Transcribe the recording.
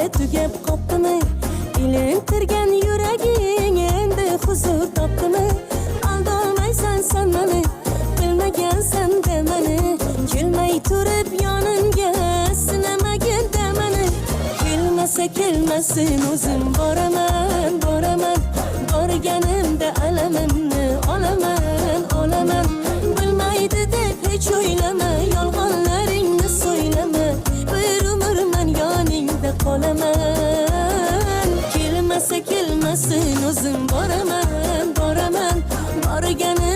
tugab qopdimi? Ilintirgan yuraging endi huzur topdimi? Aldolmaysan sen meni, bilmagansan demani. Kelmay turib yonimga sinamagin demani. Kelmasa kelmasin o'zim boraman, boraman. Borganimda alamimni olaman. Bilmaydi deb hech o'ylama, yolg'onlaringni so'ylama. Bir umr men yoningda qolaman. Kelmasa kelmasin o'zim boraman. Borganim